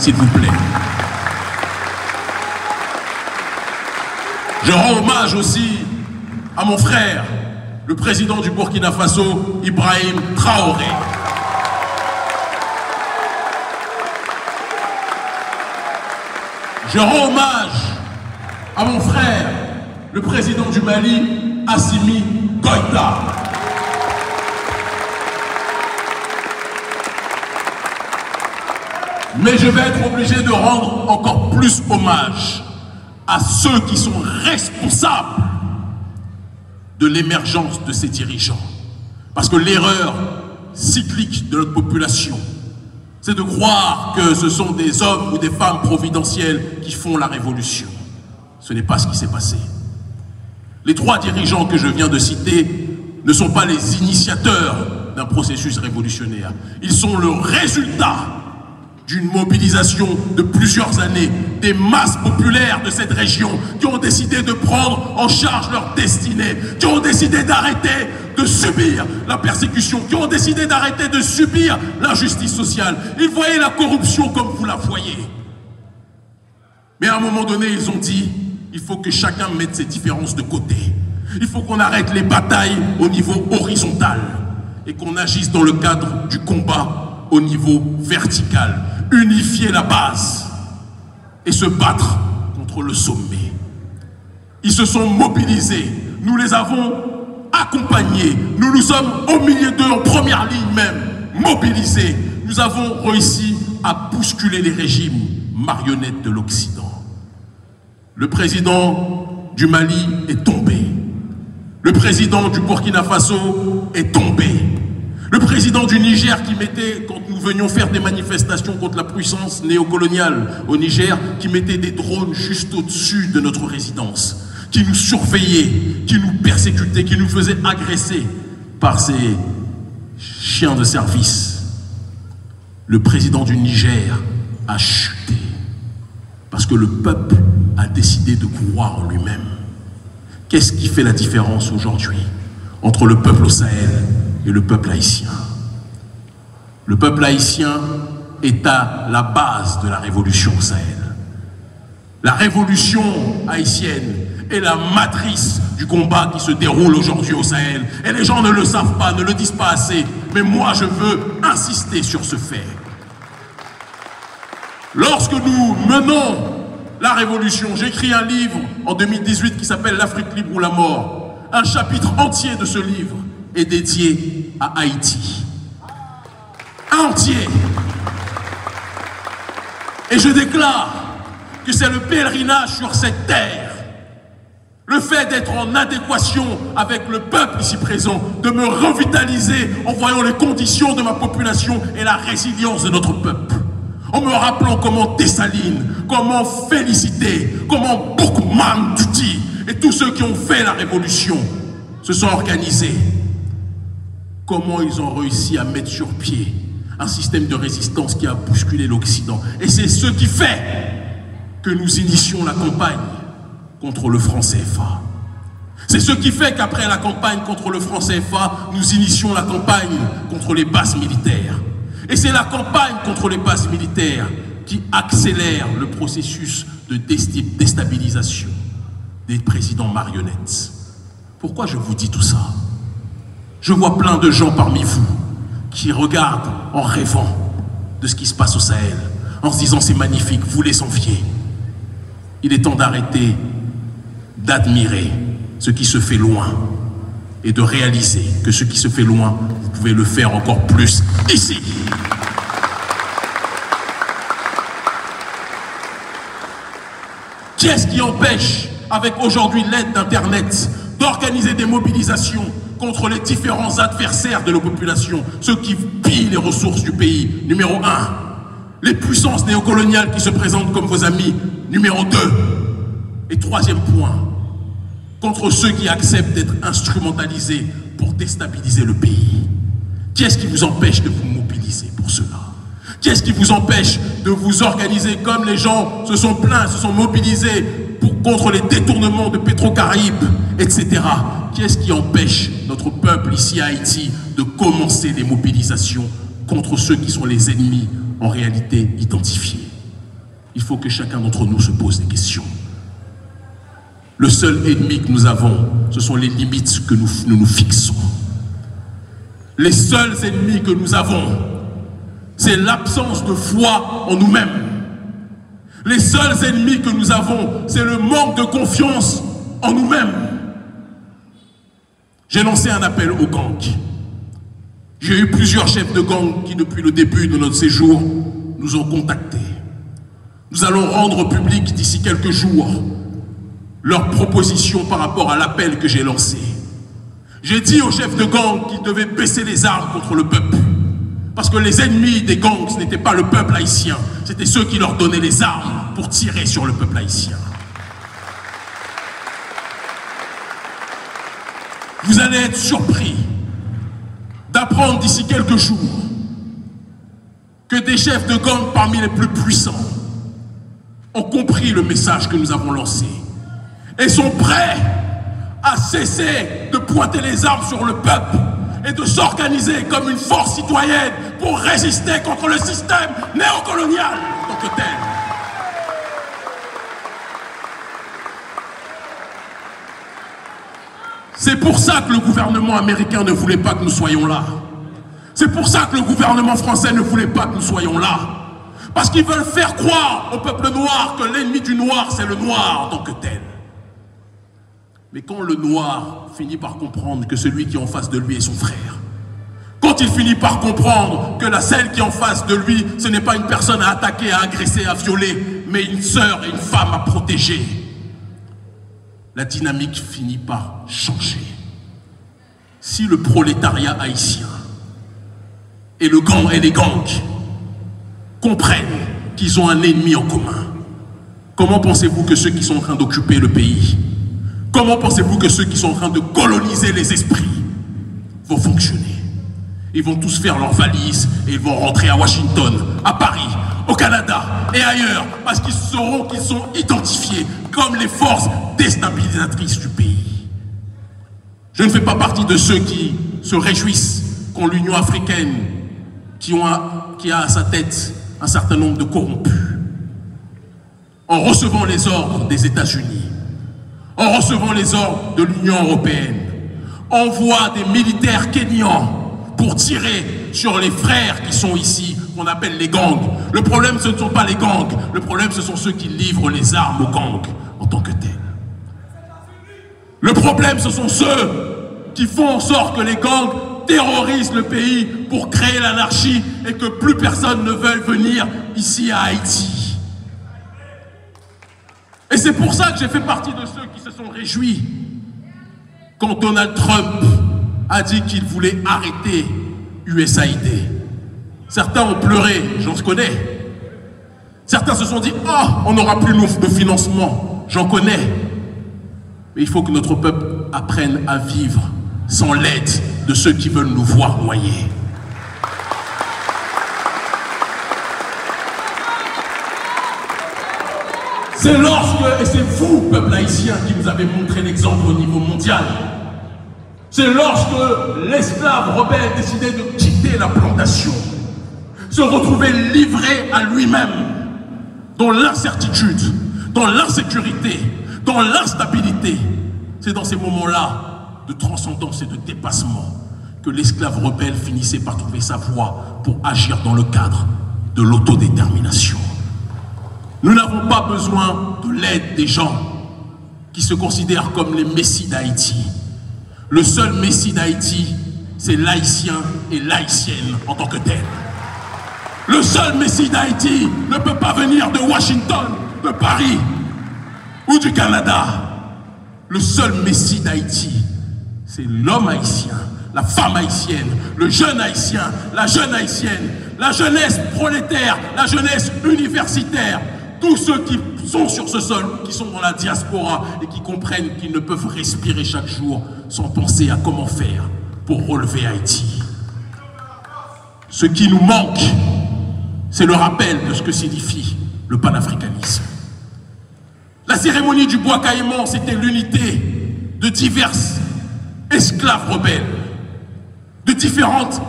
s'il vous plaît. Je rends hommage aussi à mon frère, le président du Burkina Faso, Ibrahim Traoré. Je rends hommage à mon frère, le président du Mali, Assimi Goïta. Mais je vais être obligé de rendre encore plus hommage à ceux qui sont responsables de l'émergence de ces dirigeants. Parce que l'erreur cyclique de notre population, c'est de croire que ce sont des hommes ou des femmes providentiels qui font la révolution. Ce n'est pas ce qui s'est passé. Les trois dirigeants que je viens de citer ne sont pas les initiateurs d'un processus révolutionnaire. Ils sont le résultat d'une mobilisation de plusieurs années, des masses populaires de cette région qui ont décidé de prendre en charge leur destinée, qui ont décidé d'arrêter de subir la persécution, qui ont décidé d'arrêter de subir l'injustice sociale. Ils voyaient la corruption comme vous la voyez. Mais à un moment donné, ils ont dit, il faut que chacun mette ses différences de côté. Il faut qu'on arrête les batailles au niveau horizontal et qu'on agisse dans le cadre du combat au niveau vertical. Unifier la base et se battre contre le sommet. Ils se sont mobilisés, nous les avons accompagnés, nous nous sommes au milieu d'eux, en première ligne même, mobilisés. Nous avons réussi à bousculer les régimes marionnettes de l'Occident. Le président du Mali est tombé. Le président du Burkina Faso est tombé. Le président du Niger qui mettait, quand nous venions faire des manifestations contre la puissance néocoloniale au Niger, qui mettait des drones juste au-dessus de notre résidence, qui nous surveillait, qui nous persécutait, qui nous faisait agresser par ces chiens de service. Le président du Niger a chuté parce que le peuple a décidé de croire en lui-même. Qu'est-ce qui fait la différence aujourd'hui entre le peuple au Sahel et le peuple haïtien? Le peuple haïtien est à la base de la révolution au Sahel. La révolution haïtienne est la matrice du combat qui se déroule aujourd'hui au Sahel. Et les gens ne le savent pas, ne le disent pas assez. Mais moi, je veux insister sur ce fait. Lorsque nous menons la révolution, j'ai écrit un livre en 2018 qui s'appelle « L'Afrique libre ou la mort ». Un chapitre entier de ce livre est dédié à Haïti. Entier. Et je déclare que c'est le pèlerinage sur cette terre, le fait d'être en adéquation avec le peuple ici présent, de me revitaliser en voyant les conditions de ma population et la résilience de notre peuple, en me rappelant comment Dessalines, comment Félicité, comment Boukman Tuti et tous ceux qui ont fait la révolution se sont organisés, comment ils ont réussi à mettre sur pied un système de résistance qui a bousculé l'Occident. Et c'est ce qui fait que nous initions la campagne contre le franc CFA. C'est ce qui fait qu'après la campagne contre le franc CFA, nous initions la campagne contre les bases militaires. Et c'est la campagne contre les bases militaires qui accélère le processus de déstabilisation des présidents marionnettes. Pourquoi je vous dis tout ça? Je vois plein de gens parmi vous qui regardent en rêvant de ce qui se passe au Sahel, en se disant c'est magnifique, vous les enviez. Il est temps d'arrêter d'admirer ce qui se fait loin et de réaliser que ce qui se fait loin, vous pouvez le faire encore plus ici. Qui est-ce qui empêche, avec aujourd'hui l'aide d'Internet, d'organiser des mobilisations contre les différents adversaires de la population, ceux qui pillent les ressources du pays? Numéro 1, les puissances néocoloniales qui se présentent comme vos amis. Numéro 2, et troisième point, contre ceux qui acceptent d'être instrumentalisés pour déstabiliser le pays. Qui est-ce qui vous empêche de vous mobiliser pour cela? Qui est-ce qui vous empêche de vous organiser comme les gens se sont plaints, se sont mobilisés contre les détournements de Pétro-Caraïbes, etc. Qui est-ce qui empêche notre peuple ici à Haïti de commencer les mobilisations contre ceux qui sont les ennemis en réalité identifiés? il faut que chacun d'entre nous se pose des questions. Le seul ennemi que nous avons, ce sont les limites que nous fixons. Les seuls ennemis que nous avons, c'est l'absence de foi en nous-mêmes. Les seuls ennemis que nous avons, c'est le manque de confiance en nous-mêmes. J'ai lancé un appel aux gangs. J'ai eu plusieurs chefs de gang qui, depuis le début de notre séjour, nous ont contactés. Nous allons rendre public d'ici quelques jours leurs propositions par rapport à l'appel que j'ai lancé. J'ai dit aux chefs de gang qu'ils devaient baisser les armes contre le peuple. Parce que les ennemis des gangs, ce n'était pas le peuple haïtien, c'était ceux qui leur donnaient les armes pour tirer sur le peuple haïtien. Vous allez être surpris d'apprendre d'ici quelques jours que des chefs de gang parmi les plus puissants ont compris le message que nous avons lancé et sont prêts à cesser de pointer les armes sur le peuple et de s'organiser comme une force citoyenne pour résister contre le système néocolonial en tant que tel. C'est pour ça que le gouvernement américain ne voulait pas que nous soyons là. C'est pour ça que le gouvernement français ne voulait pas que nous soyons là. Parce qu'ils veulent faire croire au peuple noir que l'ennemi du noir, c'est le noir en tant que tel. Mais quand le noir finit par comprendre que celui qui est en face de lui est son frère, quand il finit par comprendre que celle qui est en face de lui, ce n'est pas une personne à attaquer, à agresser, à violer, mais une sœur et une femme à protéger, la dynamique finit par changer. Si le prolétariat haïtien et les gangs comprennent qu'ils ont un ennemi en commun, comment pensez-vous que ceux qui sont en train d'occuper le pays, comment pensez-vous que ceux qui sont en train de coloniser les esprits vont fonctionner? Ils vont tous faire leurs valises et ils vont rentrer à Washington, à Paris, au Canada et ailleurs, parce qu'ils sauront qu'ils sont identifiés comme les forces déstabilisatrices du pays. Je ne fais pas partie de ceux qui se réjouissent quand l'Union africaine, qui a à sa tête un certain nombre de corrompus, en recevant les ordres des États-Unis, en recevant les ordres de l'Union européenne, envoie des militaires kenyans pour tirer sur les frères qui sont ici, qu'on appelle les gangs. Le problème, ce ne sont pas les gangs. Le problème, ce sont ceux qui livrent les armes aux gangs en tant que tels. Le problème, ce sont ceux qui font en sorte que les gangs terrorisent le pays pour créer l'anarchie et que plus personne ne veuille venir ici à Haïti. Et c'est pour ça que j'ai fait partie de ceux qui se sont réjouis quand Donald Trump a dit qu'il voulait arrêter USAID. Certains ont pleuré, j'en connais. Certains se sont dit « Oh, on n'aura plus de financement, j'en connais. » Mais il faut que notre peuple apprenne à vivre sans l'aide de ceux qui veulent nous voir noyer. C'est lorsque, et c'est vous, peuple haïtien, qui nous avez montré l'exemple au niveau mondial. C'est lorsque l'esclave rebelle décidait de quitter la plantation, se retrouver livré à lui-même, dans l'incertitude, dans l'insécurité, dans l'instabilité. C'est dans ces moments-là de transcendance et de dépassement que l'esclave rebelle finissait par trouver sa voie pour agir dans le cadre de l'autodétermination. Nous n'avons pas besoin de l'aide des gens qui se considèrent comme les messies d'Haïti. Le seul messie d'Haïti, c'est l'haïtien et l'haïtienne en tant que tel. Le seul messie d'Haïti ne peut pas venir de Washington, de Paris ou du Canada. Le seul messie d'Haïti, c'est l'homme haïtien, la femme haïtienne, le jeune haïtien, la jeune haïtienne, la jeunesse prolétaire, la jeunesse universitaire. Tous ceux qui sont sur ce sol, qui sont dans la diaspora et qui comprennent qu'ils ne peuvent respirer chaque jour sans penser à comment faire pour relever Haïti. Ce qui nous manque, c'est le rappel de ce que signifie le panafricanisme. La cérémonie du bois caïman, c'était l'unité de diverses esclaves rebelles, de différentes